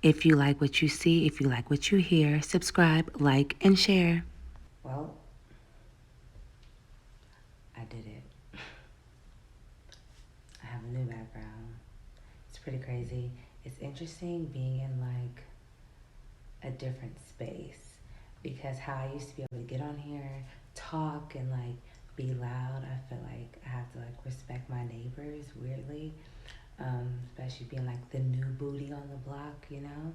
If you like what you see, if you like what you hear, subscribe, like, and share. Well, I did it. I have a new background. It's pretty crazy. It's interesting being in like a different space because how I used to be able to get on here, talk, and like be loud, I feel like I have to like respect my neighbors weirdly, especially being like the new booty on the block, you know?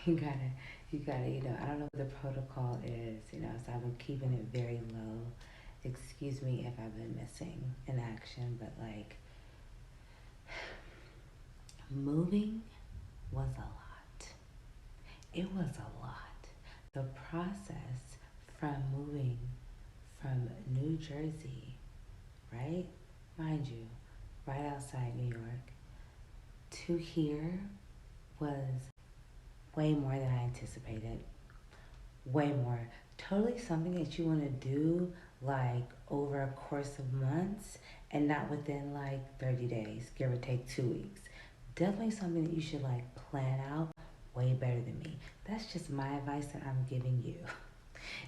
you gotta, I don't know what the protocol is, so I've been keeping it very low. Excuse me if I've been missing in action, but like moving was a lot. It was a lot. The process from moving from New Jersey, right? Mind you, right outside New York, to here was way more than I anticipated. Way more. Totally something that you want to do like over a course of months and not within like 30 days, give or take 2 weeks. Definitely something that you should like plan out way better than me. That's just my advice that I'm giving you.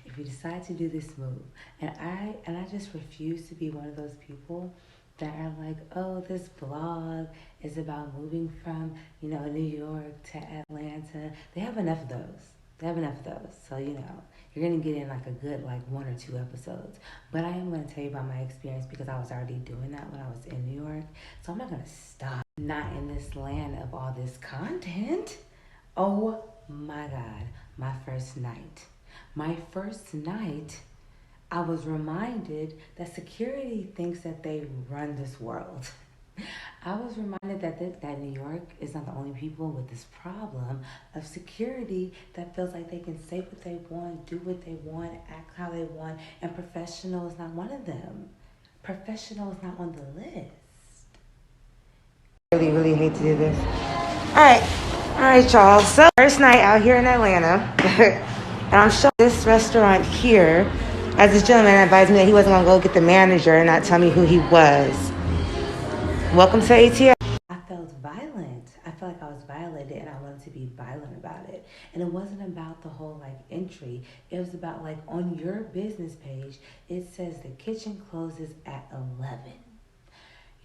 If you decide to do this move, and I just refuse to be one of those people that are like, oh, this vlog is about moving from, New York to Atlanta. They have enough of those. They have enough of those. So, you're gonna get in like a good like 1 or 2 episodes. But I am gonna tell you about my experience because I was already doing that when I was in New York. So I'm not gonna stop. Not in this land of all this content. Oh my God, my first night. My first night, I was reminded that security thinks that they run this world. I was reminded that New York is not the only people with this problem of security that feels like they can say what they want, do what they want, act how they want, and professional is not one of them. Professional is not on the list. Really, really hate to do this. All right, y'all. So first night out here in Atlanta, and I'm showing this restaurant here. As this gentleman advised me that he wasn't gonna go get the manager and not tell me who he was. Welcome to ATL. I felt violent. I felt like I was violated, and I wanted to be violent about it. And it wasn't about the whole like entry. It was about like on your business page, it says the kitchen closes at 11.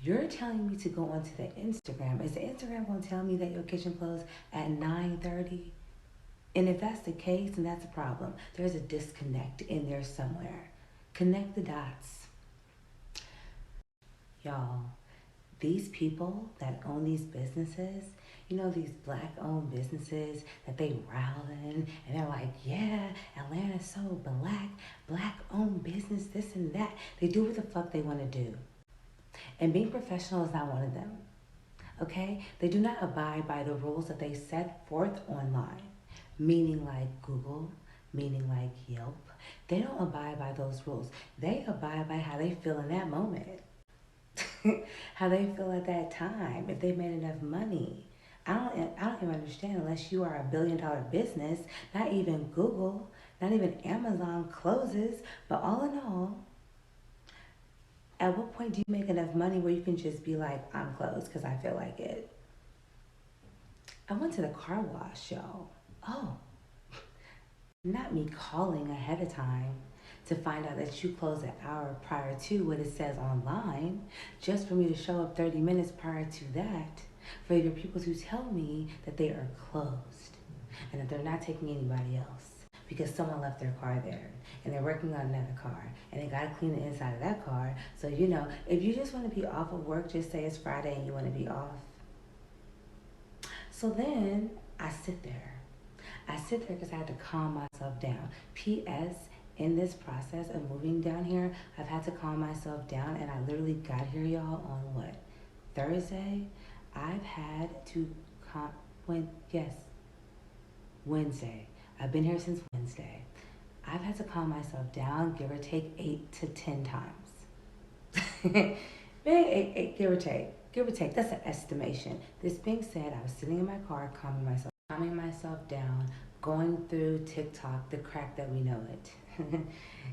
You're telling me to go onto the Instagram. Is the Instagram going to tell me that your kitchen closed at 9:30? And if that's the case, then that's a problem. There's a disconnect in there somewhere. Connect the dots. Y'all, these people that own these businesses, these black owned businesses that they rile in, and they're like, yeah, Atlanta's so black owned business, this and that. They do what the fuck they want to do. And being professional is not one of them. Okay? They do not abide by the rules that they set forth online, meaning like Google, meaning like Yelp. They don't abide by those rules. They abide by how they feel in that moment, how they feel at that time, if they made enough money. I don't even understand unless you are $1 billion business, not even Google, not even Amazon closes, but all in all, at what point do you make enough money where you can just be like, I'm closed because I feel like it? I went to the car wash, y'all. Oh, not me calling ahead of time to find out that you close an hour prior to what it says online, just for me to show up 30 minutes prior to that, for your people to tell me that they are closed and that they're not taking anybody else because someone left their car there and they're working on another car and they got to clean the inside of that car. So, if you just want to be off of work, just say it's Friday and you want to be off. So then I sit there. I sit there because I had to calm myself down. P.S. In this process of moving down here, I've had to calm myself down, and I literally got here, y'all, on what? Thursday? I've had to Wednesday. I've been here since Wednesday. I've had to calm myself down, give or take 8 to 10 times. Maybe give or take. Give or take. That's an estimation. This being said, I was sitting in my car, calming myself down, going through TikTok, the crack that we know it.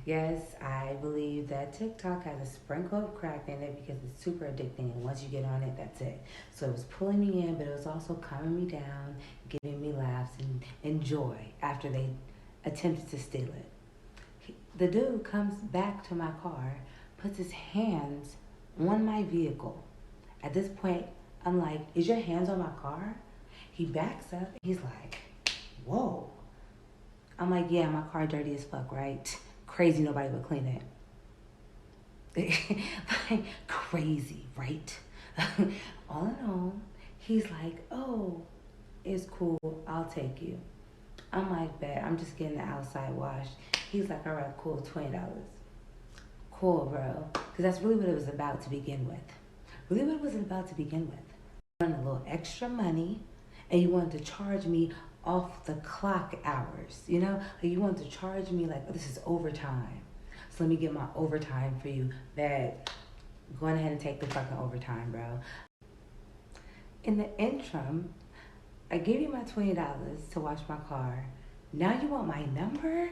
Yes, I believe that TikTok has a sprinkle of crack in it because it's super addicting, and once you get on it, that's it. So it was pulling me in, but it was also calming me down, giving me laughs and joy after they attempted to steal it. The dude comes back to my car, puts his hands on my vehicle. At this point, I'm like, is your hands on my car? He backs up. He's like, whoa. I'm like, yeah, my car dirty as fuck, right? Crazy nobody would clean it. Like, crazy, right? All in all, he's like, oh, it's cool. I'll take you. I'm like, bet. I'm just getting the outside wash. He's like, all right, cool, $20. Cool, bro. Because that's really what it was about to begin with. Really what it was about to begin with. You wanted a little extra money, and you wanted to charge me off the clock hours, you know? Like you wanted to charge me like, oh, this is overtime. So let me get my overtime for you. That, go ahead and take the fucking overtime, bro. In the interim, I gave you my $20 to wash my car. Now you want my number?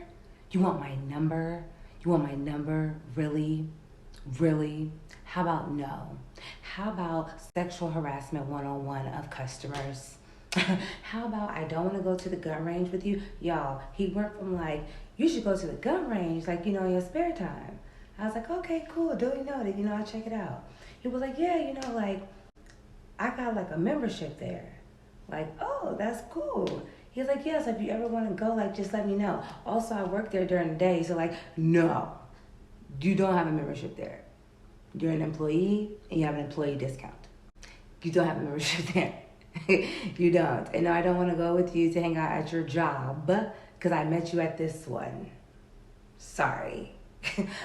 You want my number? You want my number? Really? Really? How about no? How about sexual harassment 101 of customers? How about I don't want to go to the gun range with you? Y'all, he went from like, you should go to the gun range, like, you know, in your spare time. I was like, okay, cool, duly noted, you know, I'll check it out. He was like, yeah, you know, like, I got like a membership there. Like, oh, that's cool. He's like, yes, if you ever want to go, like, just let me know. Also, I work there during the day, so like, no, you don't have a membership there. You're an employee and you have an employee discount. You don't have a membership there. You don't. And no, I don't want to go with you to hang out at your job because I met you at this one. Sorry.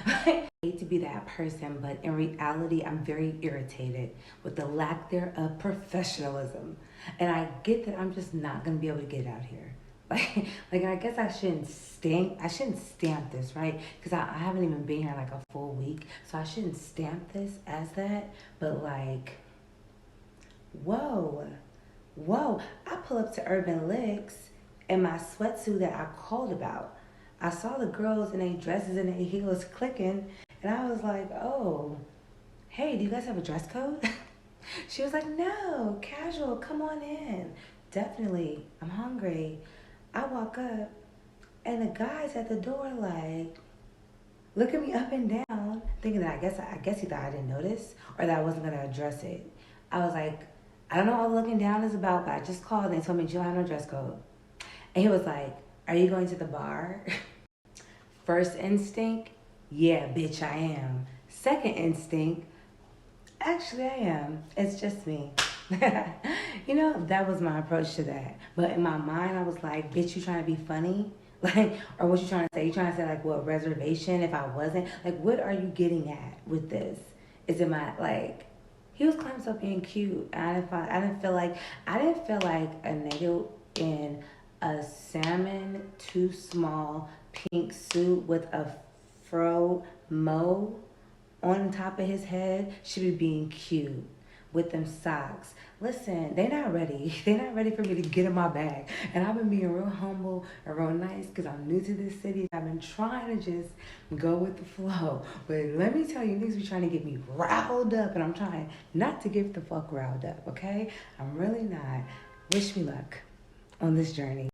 I hate to be that person, but in reality, I'm very irritated with the lack there of professionalism. And I get that I'm just not going to be able to get out here. Like I guess I shouldn't stamp this, right? Because I haven't even been here like a full week. So I shouldn't stamp this as that. But like, whoa. I pull up to Urban Licks in my sweatsuit that I called about. I saw the girls in their dresses and their heels clicking, and I was like, oh, hey, do you guys have a dress code? She was like, no, casual, come on in. Definitely, I'm hungry. I walk up, and the guys at the door like, look at me up and down, thinking that I guess he thought I didn't notice or that I wasn't going to address it. I was like, I don't know what looking down is about, but I just called and they told me you don't have no dress code. And he was like, are you going to the bar? First instinct, yeah, bitch, I am. Second instinct, actually I am. It's just me. You know, that was my approach to that. But in my mind, I was like, bitch, you trying to be funny? Like, or what you trying to say? You trying to say like, what, reservation if I wasn't? Like, what are you getting at with this? Is it my, like, he was climbing so being cute. I didn't feel like a nigga in a salmon too small pink suit with a fro mo on top of his head should be being cute with them socks. Listen, they're not ready. They're not ready for me to get in my bag. And I've been being real humble and real nice because I'm new to this city. I've been trying to just go with the flow. But let me tell you, niggas be trying to get me riled up, and I'm trying not to get the fuck riled up, okay? I'm really not. Wish me luck on this journey.